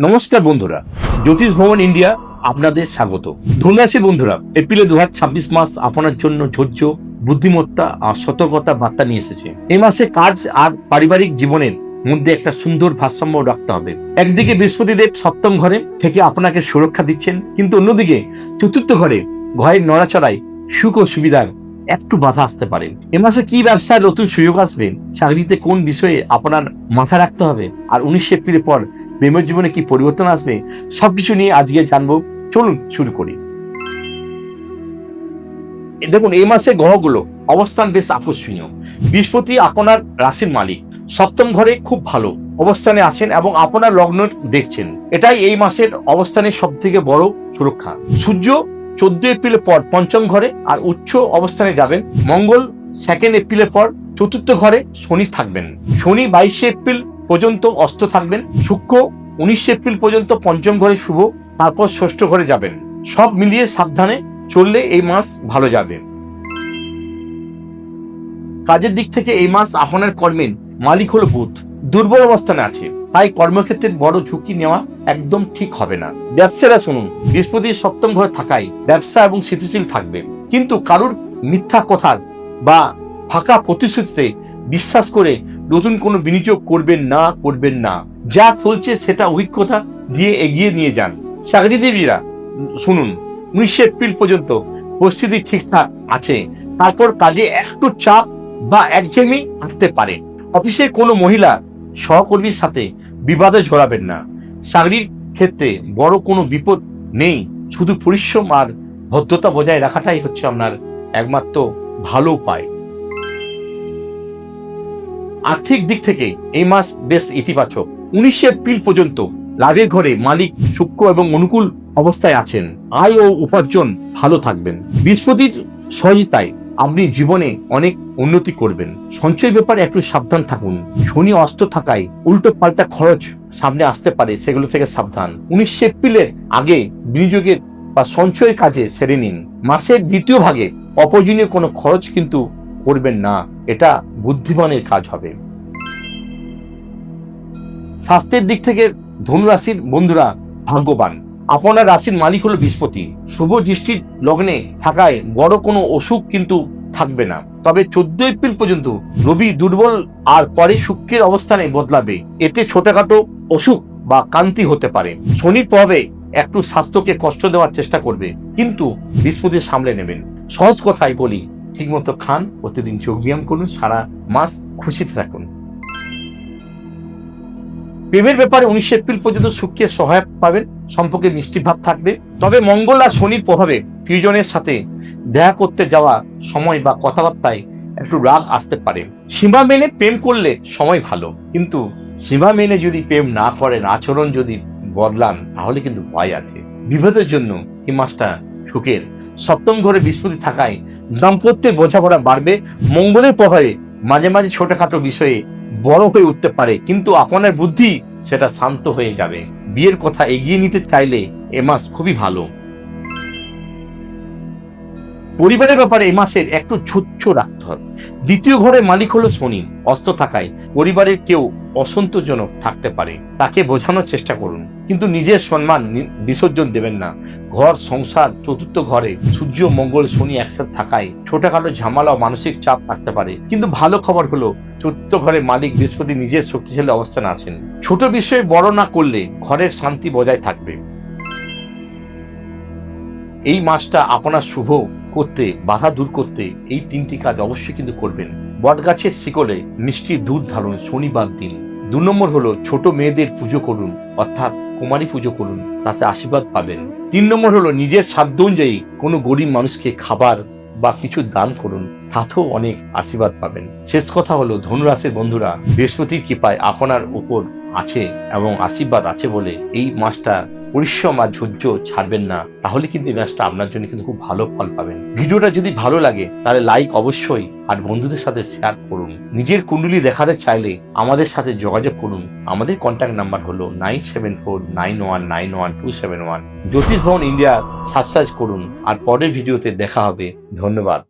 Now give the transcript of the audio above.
নমস্কার বন্ধুরা, জ্যোতিষ ভবন ইন্ডিয়া আপনাদের স্বাগত। ধনুরাশি বন্ধুরা, এপ্রিলে 2026 মাস আপনার জন্য ধৈর্য, বুদ্ধিমত্তা আর সতর্কতা বার্তা নিয়ে এসেছে। এই মাসে কাজ আর পারিবারিক জীবনের মধ্যে একটা সুন্দর ভারসাম্য রাখতে হবে। একদিকে বৃহস্পতিদেব সপ্তম ঘরে থেকে আপনাকে সুরক্ষা দিচ্ছেন, কিন্তু অন্যদিকে চতুর্থ ঘরে ভয়ের নড়াচড়ায় সুখ ও সুবিধার একটু বাধা আসতে পারে। এ মাসে কি ব্যবসায় নতুন সুযোগ আসবে, চাকরিতে কোন বিষয়ে আপনার মাথা রাখতে হবে, আর 19 এপ্রিলের পর প্রেমের জীবনে কি পরিবর্তন আসবে, সবকিছু নিয়ে আজকে জানবো। চলুন শুরু করি। দেখুন, এই মাসে গ্রহগুলো অবস্থান বেশ আকর্ষণীয়। বৃহস্পতি আপনার রাশির মালিক, সপ্তম ঘরে খুব ভালো অবস্থানে আছেন এবং আপনার লগ্ন দেখছেন। এটাই এই মাসের অবস্থানের সব থেকে বড় সুরক্ষা। সূর্য 14 এপ্রিলের পর পঞ্চম ঘরে আর উচ্চ অবস্থানে যাবেন। মঙ্গল 2 এপ্রিলের পর চতুর্থ ঘরে শনি থাকবেন। শনি 22 এপ্রিল পর্যন্ত অস্ত থাকবেন। শুক্র 19 এপ্রিল পর্যন্ত পঞ্চম ঘরে শুভ, তারপর ষষ্ঠ ঘরে যাবেন। সব মিলিয়ে সাবধানে চললে এই মাস ভালো যাবে। কাজের দিক থেকে এই মাস আপনার কর্মের মালিক হলো বুধ, দুর্বল অবস্থানে আছে, তাই কর্মক্ষেত্রে বড় ঝুঁকি নেওয়া একদম ঠিক হবে না। ব্যবসায়ীরা শুনুন, বৃহস্পতির সপ্তম ঘরে থাকায় ব্যবসা এবং স্থিতিশীল থাকবে, কিন্তু কারুর মিথ্যা কথা বা ফাঁকা প্রতিশ্রুতিতে বিশ্বাস করে নতুন কোনো বিনিয়োগ করবেন না। যা চলছে সেটা অভিজ্ঞতা দিয়ে এগিয়ে নিয়ে যান। চাকরিজীবীরা শুনুন, 19 এপ্রিল পর্যন্ত পরিস্থিতি ঠিকঠাক আছে, তারপর কাজে একটু চাপ বা একঘেয়েমি আসতে পারে। অফিসে কোনো মহিলা সহকর্মীর সাথে বিবাদে জড়াবেন না। চাকরির ক্ষেত্রে বড় কোনো বিপদ নেই, শুধু পরিশ্রম আর ভদ্রতা বজায় রাখাটাই হচ্ছে আপনার একমাত্র ভালো উপায়। আর্থিক দিক থেকে এই মাস বেশ ইতিবাচক। 19 এপ্রিল পর্যন্ত লাভের ঘরে মালিক শুক্র এবং অনুকূল অবস্থায় আছেন। আয় ও উপার্জন ভালো থাকবেন। বৃহস্পতির সহযোগিতায় আপনি জীবনে অনেক উন্নতি করবেন। সঞ্চয়ের ব্যাপারে একটু সাবধান থাকুন। শনি অস্ত থাকায় উল্টো পাল্টা খরচ সামনে আসতে পারে, সেগুলো থেকে সাবধান। 19 এপ্রিলের আগে বিনিয়োগের বা সঞ্চয়ের কাজে সেরে নিন। মাসের দ্বিতীয় ভাগে অপ্রয়োজনীয় কোনো খরচ কিন্তু করবেন না, এটা বুদ্ধিমানের কাজ হবে। স্বাস্থ্যের দিক থেকে ধনুরাশির বন্ধুরা ভাগ্যবান। আপনার রাশির মালিক হলো বৃহস্পতি, শুভ দৃষ্টির লগ্নে থাকায় বড় কোনো অসুখ কিন্তু থাকবে না। তবে 14 এপ্রিল পর্যন্ত রবি দুর্বল আর পরে শুক্রের অবস্থানে বদলাবে, এতে ছোটখাটো অসুখ বা ক্লান্তি হতে পারে। শনির প্রভাবে একটু স্বাস্থ্যকে কষ্ট দেওয়ার চেষ্টা করবে, কিন্তু বৃহস্পতি সামলে নেবেন। সহজ কথাই বলি, ঠিকমতো খান, প্রতিদিন যোগ ব্যায়াম করুন, সারা মাস খুশিতে থাকুন। প্রেমের ব্যাপারে 19 এপ্রিল পর্যন্ত শুক্রের সহায়ক পাবেন, সম্পর্কে মিষ্টি ভাব থাকবে। তবে মঙ্গল আর শনির প্রভাবে প্রিয়জনের সাথে দেখা করতে যাওয়া সময় বা কথাবার্তায় একটু রাগ আসতে পারে। সীমা মেনে প্রেম করলে সময় ভালো, কিন্তু সীমা মেনে যদি প্রেম না করেন, আচরণ যদি বদলান, তাহলে কিন্তু ভয় আছে। বিভেদের জন্য এই মাসটা সুখের। সপ্তম ঘরে বৃহস্পতি থাকায় দাম্পত্যের বোঝাপড়া বাড়বে। মঙ্গলের প্রভাবে মাঝে মাঝে ছোটখাটো বিষয়ে বড় হয়ে উঠতে পারে, কিন্তু আপনার বুদ্ধি সেটা শান্ত হয়ে যাবে। বিয়ের কথা এগিয়ে নিতে চাইলে এ মাস খুবই ভালো। পরিবারের ব্যাপারে এই মাসের একটু ঝুঁচ্ছ রাখতে হবে। দ্বিতীয় ঘরের মালিক হলো শনি, অস্ত থাকায় পরিবারের কেউ অসন্তোষজনক থাকতে পারে, তাকে বোঝানোর চেষ্টা করুন, কিন্তু নিজের সম্মান বিসর্জন দেবেন না। ঘর সংসার চতুর্থ ঘরে সূর্য মঙ্গল শনি একসাথে থাকায় ছোটখাটো ঝামেলা ও মানসিক চাপ থাকতে পারে, কিন্তু ভালো খবর হলো চতুর্থ ঘরের মালিক বৃহস্পতি নিজের শক্তিশালী অবস্থানে আছেন। ছোট বিষয়ে বড় না করলে ঘরের শান্তি বজায় থাকবে। এই মাসটা আপনার শুভ করতে, বাধা দূর করতে এই 3টি কাজ অবশ্যই কিন্তু করবেন। বটগাছের শিকলে মিষ্টি দুধ ঢালুন শনিবার দিন। 2 নম্বর হলো ছোট মেয়েদের পুজো করুন, অর্থাৎ কুমারী পুজো করুন, তাতে আশীর্বাদ পাবেন। 3 নম্বর হলো নিজের সাধ্য অনুযায়ী কোনো গরিব মানুষকে খাবার বা কিছু দান করুন, তাতেও অনেক আশীর্বাদ পাবেন। শেষ কথা হলো, ধনুরাশির বন্ধুরা, বৃহস্পতির কৃপায় আপনার উপর আছে এবং আশীর্বাদ আছে বলে এই মাসটা পরিশ্রম আর ধৈর্য ছাড়বেন না, তাহলে কিন্তু এই ম্যাচটা আপনার জন্য কিন্তু খুব ভালো ফল পাবেন। ভিডিওটা যদি ভালো লাগে তাহলে লাইক অবশ্যই, আর বন্ধুদের সাথে শেয়ার করুন। নিজের কুণ্ডলী দেখাতে চাইলে আমাদের সাথে যোগাযোগ করুন। আমাদের কন্ট্যাক্ট নাম্বার হলো 9749191271। জ্যোতিষ ভবন ইন্ডিয়া সাবস্ক্রাইব করুন, আর পরের ভিডিওতে দেখা হবে। ধন্যবাদ।